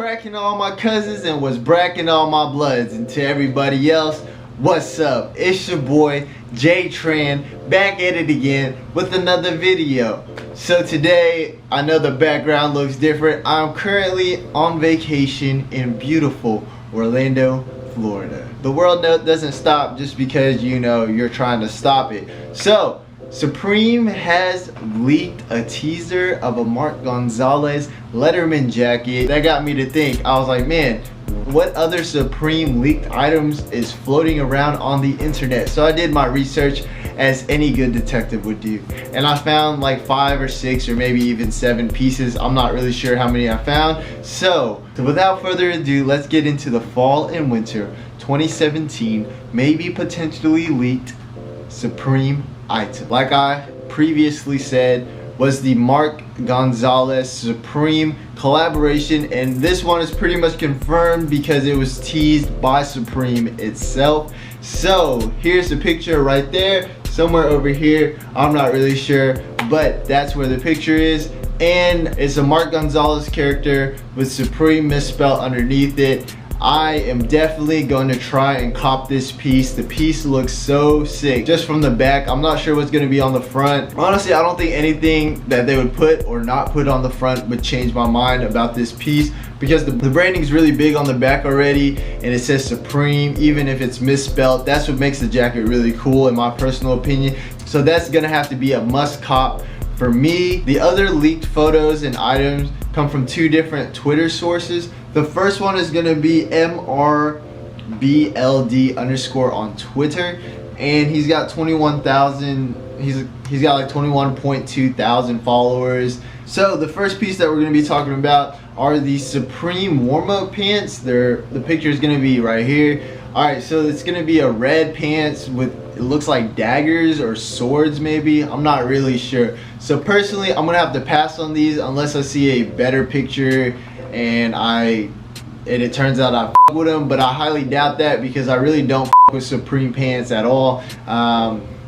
cracking all my cousins and what's bracking all my bloods, and to everybody else, what's up? It's your boy J Tran back at it again with another video. So today, I know the background looks different. I'm currently on vacation in beautiful Orlando, Florida. The world doesn't stop just because you're trying to stop it. So Supreme has leaked a teaser of a Mark Gonzalez Letterman jacket. That got me to think. I was like, man, what other Supreme leaked items is floating around on the internet? So I did my research as any good detective would do, and I found like 5 or 6 or maybe even 7 pieces. I'm not really sure how many I found. So without further ado, let's get into the fall and winter 2017 maybe potentially leaked Supreme item. Like I previously said, was the Mark Gonzalez Supreme collaboration, and this one is pretty much confirmed because it was teased by Supreme itself. So here's the picture right there, somewhere over here, I'm not really sure, but that's where the picture is, and it's a Mark Gonzalez character with Supreme misspelled underneath it. I am definitely going to try and cop this piece. The piece looks so sick just from the back. I'm not sure what's going to be on the front. Honestly, I don't think anything that they would put or not put on the front would change my mind about this piece, because the branding is really big on the back already, and it says Supreme. Even if it's misspelled, that's what makes the jacket really cool in my personal opinion. So that's going to have to be a must cop for me. The other leaked photos and items come from 2 different Twitter sources. The first one is gonna be MRBLD_ on Twitter, and he's got 21,000. He's got like 21.2 thousand followers. So the first piece that we're gonna be talking about are the Supreme warm-up pants. The picture is gonna be right here. All right, so it's gonna be a red pants with, it looks like daggers or swords maybe. I'm not really sure. So personally, I'm gonna have to pass on these unless I see a better picture and it turns out I f with them, but I highly doubt that because I really don't f with Supreme pants at all.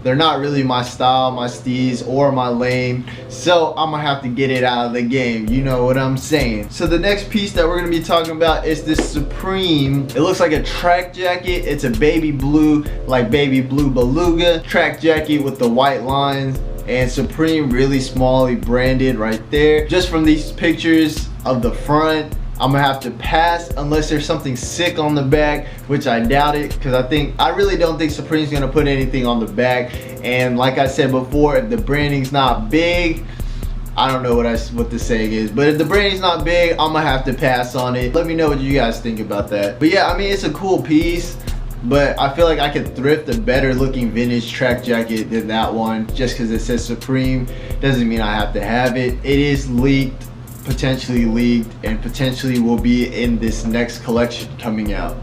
They're not really my style, my steez, or my lane, so I'm gonna have to get it out of the game, you know what I'm saying. So the next piece that we're gonna be talking about is this Supreme, it looks like a track jacket. It's a baby blue, like baby blue beluga track jacket with the white lines, and Supreme really smallly branded right there. Just from these pictures of the front, I'm gonna have to pass unless there's something sick on the back, which I doubt it, because I really don't think Supreme's gonna put anything on the back. And like I said before, if the branding's not big, I don't know what the saying is, but if the branding's not big, I'm gonna have to pass on it. Let me know what you guys think about that. But yeah, I mean, it's a cool piece, but I feel like I could thrift a better looking vintage track jacket than that one. Just because it says Supreme doesn't mean I have to have it. It is leaked, potentially leaked, and potentially will be in this next collection coming out.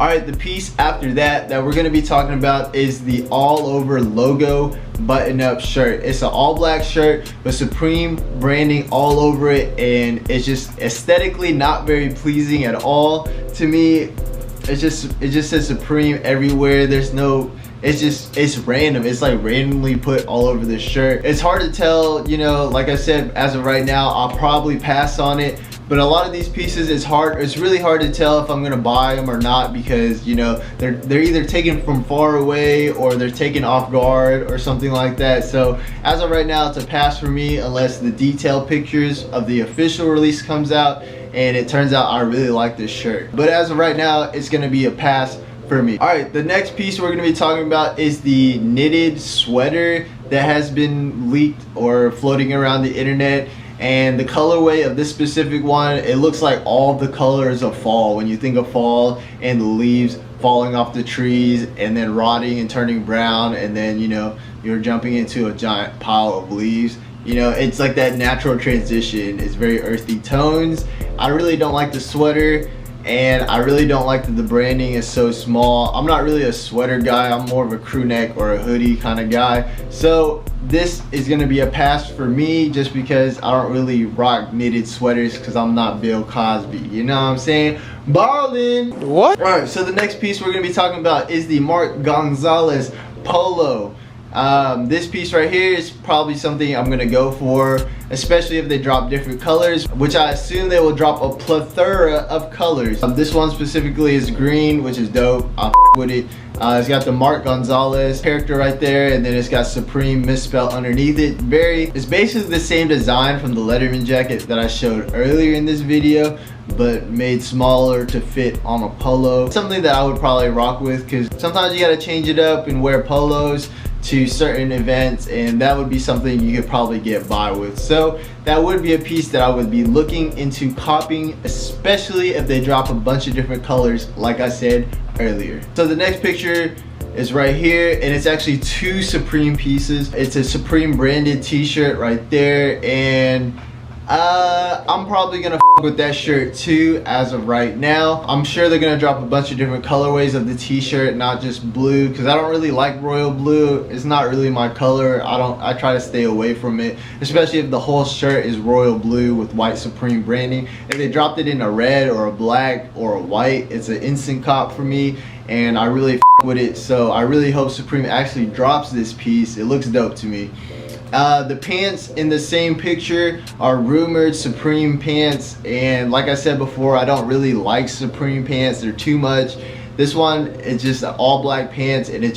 Alright, the piece after that we're going to be talking about is the all over logo button up shirt. It's an all black shirt with Supreme branding all over it, and it's just aesthetically not very pleasing at all to me. It just says Supreme everywhere. There's no, it's random. It's like randomly put all over the shirt. It's hard to tell, like I said, as of right now, I'll probably pass on it. But a lot of these pieces, it's really hard to tell if I'm gonna buy them or not, because they're either taken from far away or they're taken off guard or something like that. So as of right now, it's a pass for me unless the detailed pictures of the official release comes out and it turns out I really like this shirt. But as of right now, it's gonna be a pass for me. Alright, the next piece we're gonna be talking about is the knitted sweater that has been leaked or floating around the internet. And the colorway of this specific one, it looks like all the colors of fall. When you think of fall and the leaves falling off the trees and then rotting and turning brown, and then you're jumping into a giant pile of leaves. It's like that natural transition. It's very earthy tones. I really don't like the sweater, and I really don't like that the branding is so small. I'm not really a sweater guy. I'm more of a crew neck or a hoodie kind of guy. So this is gonna be a pass for me just because I don't really rock knitted sweaters because I'm not Bill Cosby. You know what I'm saying? Ballin'. What? Alright, so the next piece we're gonna be talking about is the Mark Gonzalez polo. This piece right here is probably something I'm gonna go for, especially if they drop different colors, which I assume they will drop a plethora of colors. This one specifically is green, which is dope. I'll with it. It's got the Mark Gonzalez character right there, and then it's got Supreme misspelled underneath it. It's basically the same design from the Letterman jacket that I showed earlier in this video, but made smaller to fit on a polo. Something that I would probably rock with, because sometimes you gotta change it up and wear polos to certain events, and that would be something you could probably get by with. So that would be a piece that I would be looking into copying, especially if they drop a bunch of different colors like I said earlier. So the next picture is right here, and it's actually two Supreme pieces. It's a Supreme branded t-shirt right there, and I'm probably gonna with that shirt too as of right now. I'm sure they're gonna drop a bunch of different colorways of the t-shirt, not just blue, because I don't really like royal blue. It's not really my color. I try to stay away from it, especially if the whole shirt is royal blue with white Supreme branding. If they dropped it in a red or a black or a white, it's an instant cop for me, and I really with it. So I really hope Supreme actually drops this piece. It looks dope to me. The pants in the same picture are rumored Supreme pants, and like I said before, I don't really like Supreme pants. They're too much. This one, it's just all black pants, and it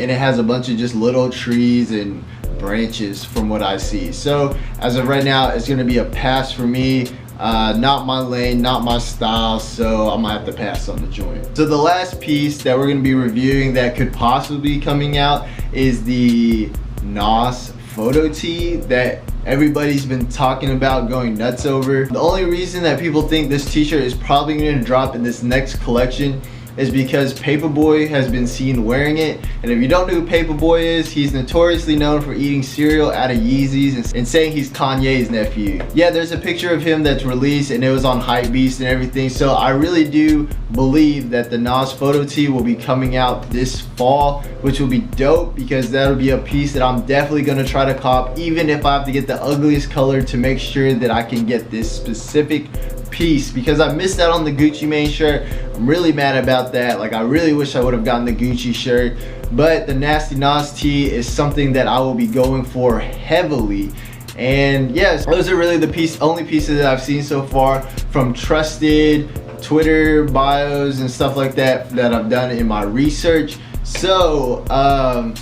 has a bunch of just little trees and branches from what I see. So as of right now, it's gonna be a pass for me. Not my lane, not my style, so I'm gonna have to pass on the joint. So the last piece that we're gonna be reviewing that could possibly be coming out is the Nas photo tee that everybody's been talking about, going nuts over. The only reason that people think this t-shirt is probably going to drop in this next collection is because Paperboy has been seen wearing it. And if you don't know who Paperboy is, he's notoriously known for eating cereal out of Yeezys and saying he's Kanye's nephew. Yeah, there's a picture of him that's released, and it was on Hypebeast and everything. So I really do believe that the Nas photo tee will be coming out this fall, which will be dope, because that'll be a piece that I'm definitely gonna try to cop, even if I have to get the ugliest color to make sure that I can get this specific piece, because I missed out on the Gucci Mane shirt. I'm really mad about that. Like, I really wish I would have gotten the Gucci shirt, but the Nasty Nas tee is something that I will be going for heavily. And yes, those are really the only pieces that I've seen so far from trusted Twitter bios and stuff like that that I've done in my research. So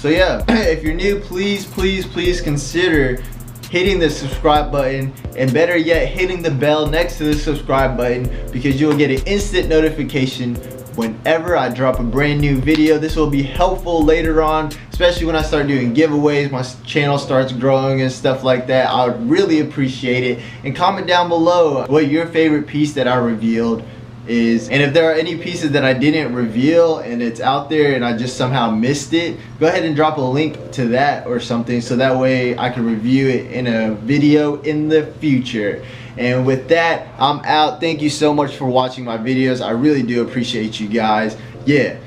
yeah, if you're new, please consider hitting the subscribe button, and better yet, hitting the bell next to the subscribe button, because you'll get an instant notification whenever I drop a brand new video. This will be helpful later on, especially when I start doing giveaways, my channel starts growing and stuff like that. I would really appreciate it. And comment down below what your favorite piece that I revealed is, and if there are any pieces that I didn't reveal and it's out there and I just somehow missed it, go ahead and drop a link to that or something, so that way I can review it in a video in the future. And with that, I'm out. Thank you so much for watching my videos. I really do appreciate you guys. Yeah.